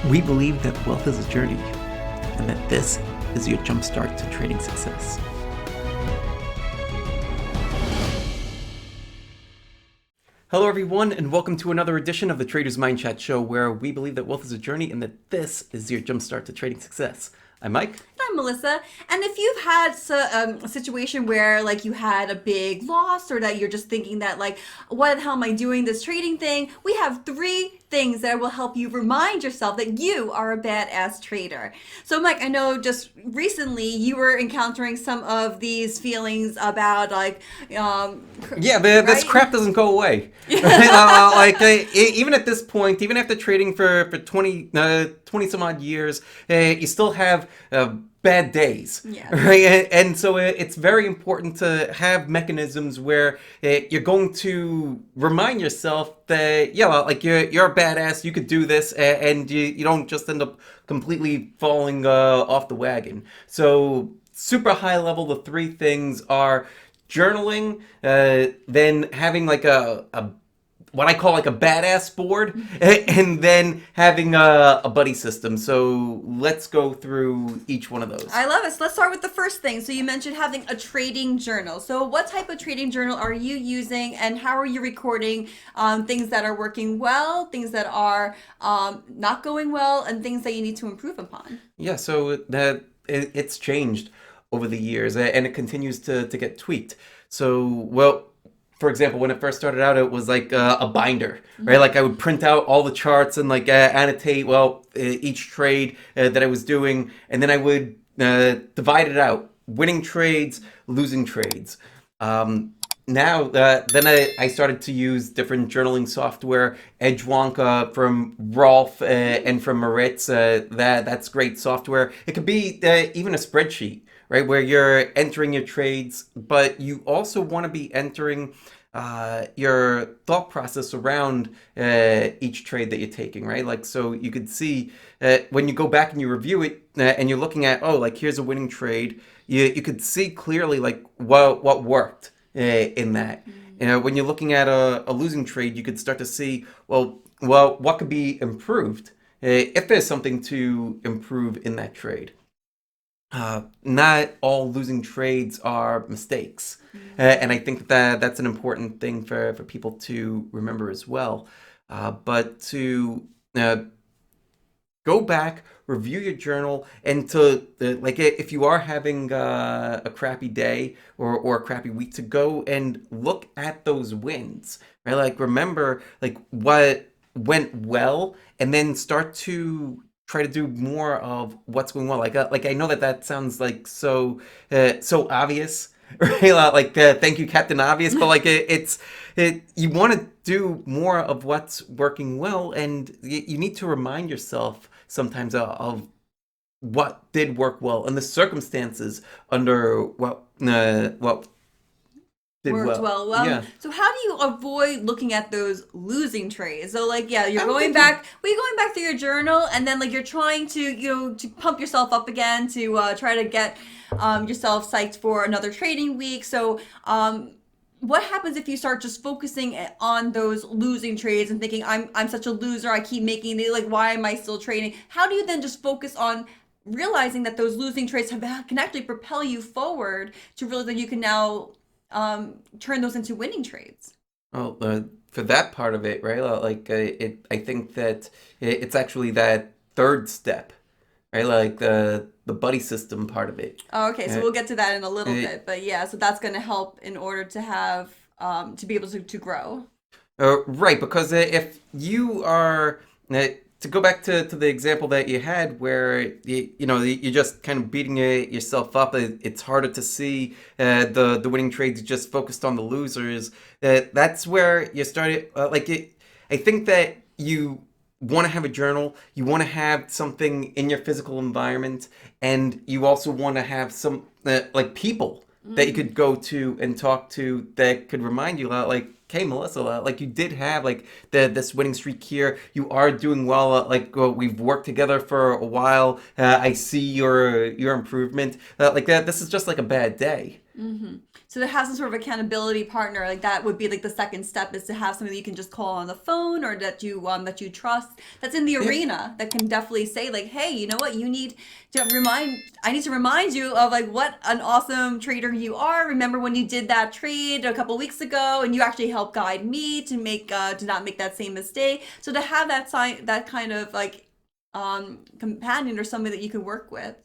We believe that wealth is a journey, and that this is your jumpstart to trading success. Hello everyone, and welcome to another edition of the Trader's Mindchat show, where we believe that wealth is a journey and that this is your jumpstart to trading success. I'm Mike. I'm Melissa, and if you've had a situation where like you had a big loss, or that you're just thinking that like, what the hell am I doing this trading thing? We have 3 things that will help you remind yourself that you are a badass trader. So Mike, I know just recently you were encountering some of these feelings about like, This crap doesn't go away. Even at this point, even after trading for 20 some odd years, you still have bad days, right? And so it's very important to have mechanisms where you're going to remind yourself that you're a badass, you could do this, and you don't just end up completely falling off the wagon. So super high level, the 3 things are journaling, then having like a what I call like a badass board, and then having a buddy system. So let's go through each one of those. I love it. So let's start with the first thing. So you mentioned having a trading journal. So what type of trading journal are you using, and how are you recording things that are working well, things that are not going well, and things that you need to improve upon? Yeah, so it's changed over the years, and it continues to get tweaked. So, for example, when it first started out, it was like a binder, right? Like I would print out all the charts and like annotate, each trade that I was doing. And then I would divide it out, winning trades, losing trades. Then I started to use different journaling software, Edgewonk from Rolf and from Maritz. That's great software. It could be even a spreadsheet, right, where you're entering your trades, but you also want to be entering your thought process around each trade that you're taking, right? Like, so you could see when you go back and you review it and you're looking at, here's a winning trade, you could see clearly like what worked in that. When you're looking at a losing trade, you could start to see, what could be improved if there's something to improve in that trade. Not all losing trades are mistakes. And I think that's an important thing for people to remember as well. But to go back, review your journal, and to, if you are having a crappy day or a crappy week, to go and look at those wins, right? Like, remember, like, what went well, and then start to try to do more of what's going well. Like I know that sounds like so obvious, right? Thank you, Captain Obvious. But like you want to do more of what's working well, and you need to remind yourself sometimes of what did work well and the circumstances under what worked well. Yeah. So how do you avoid looking at those losing trades? So you're going back through your journal, and then like you're trying to to pump yourself up again to try to get yourself psyched for another trading week. So what happens if you start just focusing on those losing trades and thinking, I'm such a loser, I keep making it, like, why am I still trading? How do you then just focus on realizing that those losing trades can actually propel you forward to realize that you can now turn those into winning trades? Well, for that part of it, right? I think that it's actually that third step, right? Like the buddy system part of it. Oh, okay, so we'll get to that in a little bit, but yeah, so that's going to help in order to have to be able to grow. Right, because if you are to go back to the example that you had, where you're just kind of beating yourself up, it's harder to see the winning trades. You just focused on the losers. That's where you started. I think that you want to have a journal, you want to have something in your physical environment, and you also want to have some people that you could go to and talk to that could remind you, like, hey, Melissa, like, you did have like this winning streak here. You are doing well. We've worked together for a while. I see your improvement. This is just like a bad day. Mm-hmm. So to have some sort of accountability partner, like that would be like the second step, is to have somebody that you can just call on the phone, or that you trust, that's in the arena, that can definitely say like, hey, you know what, you need to I need to remind you of like what an awesome trader you are. Remember when you did that trade a couple weeks ago, and you actually helped guide me to not make that same mistake. So to have that kind of like companion, or somebody that you can work with.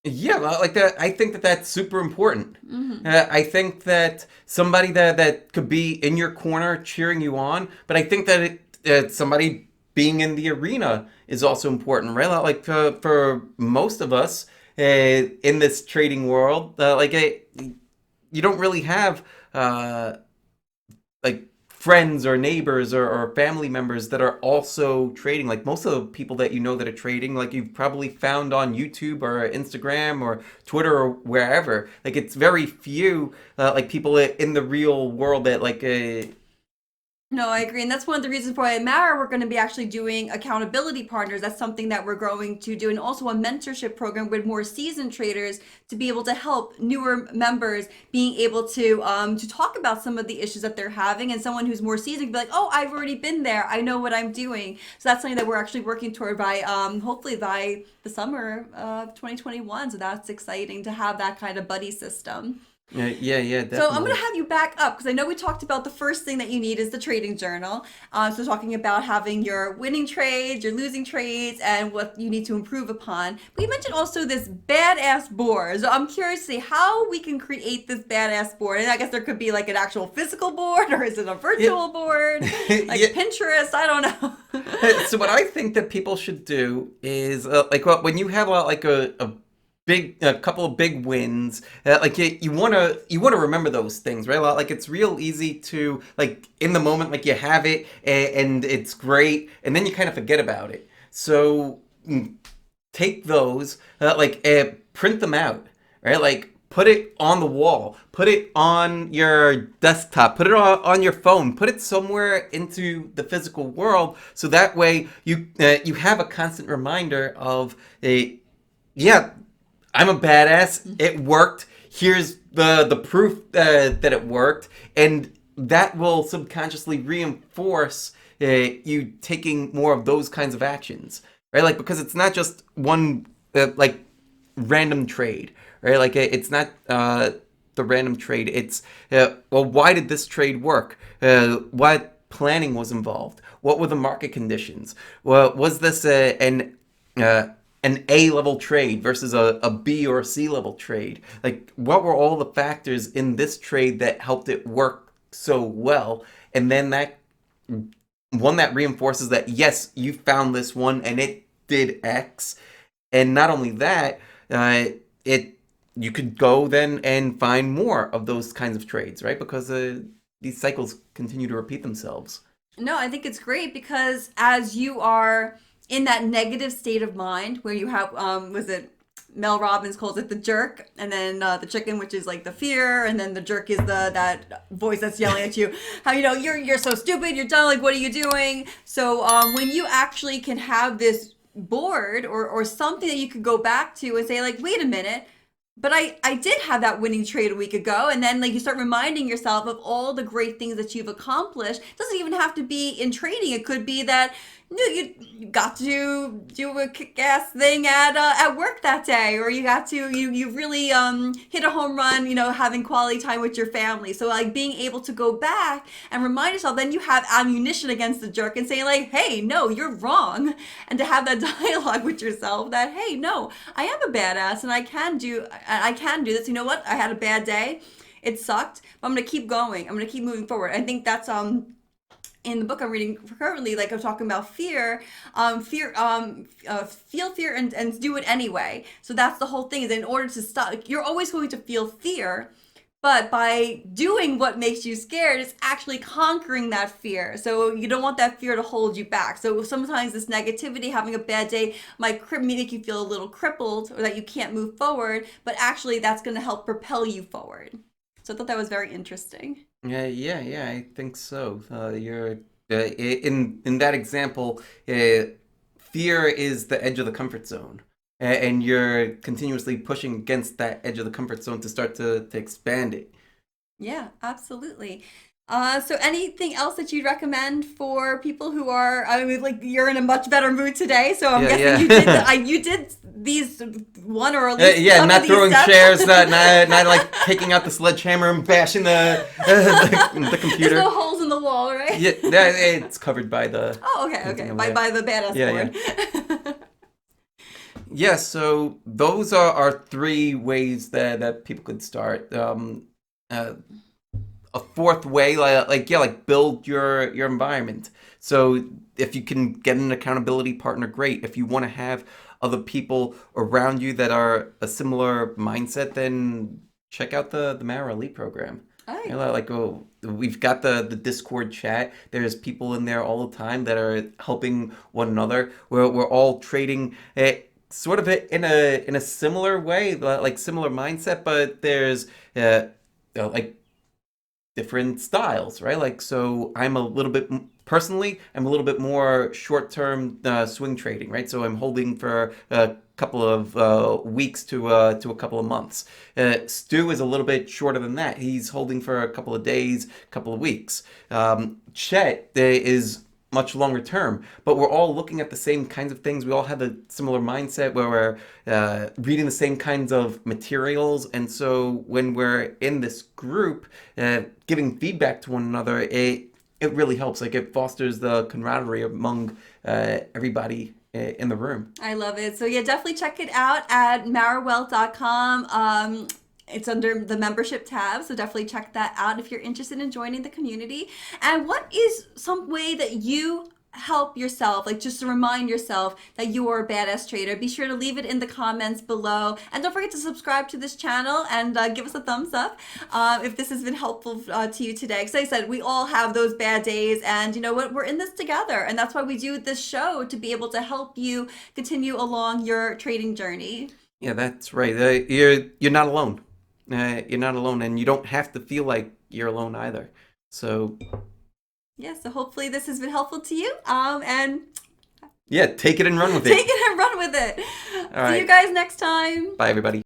Yeah, well, like that. I think that that's super important. Mm-hmm. I think that somebody that could be in your corner cheering you on, but I think that somebody being in the arena is also important, right? Like for most of us in this trading world, you don't really have like friends or neighbors or family members that are also trading. Like most of the people that you know that are trading, like you've probably found on YouTube or Instagram or Twitter or wherever. Like it's very few like people in the real world that No, I agree. And that's one of the reasons why at Mara we're going to be actually doing accountability partners. That's something that we're going to do. And also a mentorship program with more seasoned traders, to be able to help newer members being able to talk about some of the issues that they're having. And someone who's more seasoned can be like, oh, I've already been there. I know what I'm doing. So that's something that we're actually working toward by hopefully by the summer of 2021. So that's exciting to have that kind of buddy system. yeah, definitely. So I'm going to have you back up, because I know we talked about the first thing that you need is the trading journal. So talking about having your winning trades, your losing trades, and what you need to improve upon. But you mentioned also this badass board. So I'm curious to see how we can create this badass board. And I guess there could be like an actual physical board, or is it a virtual board? Like Pinterest, I don't know. So what I think that people should do is when you have a couple of big wins, you want to remember those things, right? Like it's real easy to, like, in the moment, like you have it and it's great, and then you kind of forget about it. So take those, print them out, right? Like put it on the wall, put it on your desktop, put it on your phone, put it somewhere into the physical world, so that way you have a constant reminder of yeah, I'm a badass. It worked. Here's the proof that it worked, and that will subconsciously reinforce you taking more of those kinds of actions, right? Like, because it's not just one random trade, right? Like it's not the random trade. It's well, why did this trade work? What planning was involved? What were the market conditions? Well, was this an A level trade versus a B or a C level trade? Like, what were all the factors in this trade that helped it work so well? And then that reinforces that, yes, you found this one and it did X. And not only that, you could go then and find more of those kinds of trades, right? Because these cycles continue to repeat themselves. No, I think it's great, because as you are in that negative state of mind where you have was it Mel Robbins calls it the jerk, and then the chicken, which is like the fear, and then the jerk is that voice that's yelling at you, how you're so stupid, you're dumb, like what are you doing? So when you actually can have this board or something that you could go back to and say like, wait a minute, but I did have that winning trade a week ago. And then like you start reminding yourself of all the great things that you've accomplished. It doesn't even have to be in trading. It could be that you got to do a kick-ass thing at work that day, or you got to you really hit a home run, having quality time with your family. So like being able to go back and remind yourself, then you have ammunition against the jerk and saying like, hey, no, you're wrong. And to have that dialogue with yourself that, hey, no, I am a badass and I can do this. You know what? I had a bad day. It sucked, but I'm going to keep going. I'm going to keep moving forward. I think that's in the book I'm reading currently, like I'm talking about fear, feel fear and do it anyway. So that's the whole thing, is in order to stop, like, you're always going to feel fear, but by doing what makes you scared, it's actually conquering that fear. So you don't want that fear to hold you back. So sometimes this negativity, having a bad day, might make you feel a little crippled, or that you can't move forward, but actually that's going to help propel you forward. So I thought that was very interesting. Yeah, I think so. You're in that example, fear is the edge of the comfort zone, and you're continuously pushing against that edge of the comfort zone to start to expand it. Yeah, absolutely. So anything else that you'd recommend for people who are, I mean, like you're in a much better mood today, so I'm guessing you did Yeah. you did these one or at least Yeah, some of not these throwing steps. chairs, not like taking out the sledgehammer and bashing the There's computer. no holes in the wall, right? Yeah, it's covered by the Oh, okay, painting okay. over By there. the badass Yeah, yeah. board. Yeah, so those are our three ways that people could start. Uh, a fourth way, like build your environment. So if you can get an accountability partner, great. If you want to have other people around you that are a similar mindset, then check out the Mara Elite program. All You right. know, like, oh, we've got the Discord chat. There's people in there all the time that are helping one another. We're all trading. Sort of in a similar way, like similar mindset, but there's like different styles, right? Like, so I'm a little bit personally, I'm a little bit more short-term swing trading, right? So I'm holding for a couple of weeks to a couple of months. Stu is a little bit shorter than that. He's holding for a couple of days, couple of weeks. Chet is much longer term, but we're all looking at the same kinds of things. We all have a similar mindset where we're reading the same kinds of materials, and so when we're in this group, giving feedback to one another, it really helps. Like, it fosters the camaraderie among everybody in the room. I love it. So yeah, definitely check it out at marawelt.com. It's under the membership tab, so definitely check that out if you're interested in joining the community. And what is some way that you help yourself, like just to remind yourself that you are a badass trader? Be sure to leave it in the comments below, and don't forget to subscribe to this channel and give us a thumbs up if this has been helpful to you today. Because like I said, we all have those bad days, and you know what, we're in this together, and that's why we do this show, to be able to help you continue along your trading journey. Yeah, that's right. You're not alone. You're not alone, and you don't have to feel like you're alone either. So Yeah, so hopefully this has been helpful to you, and yeah, take it and run with it. take it and run with it. All See you right. guys next time. Bye, everybody.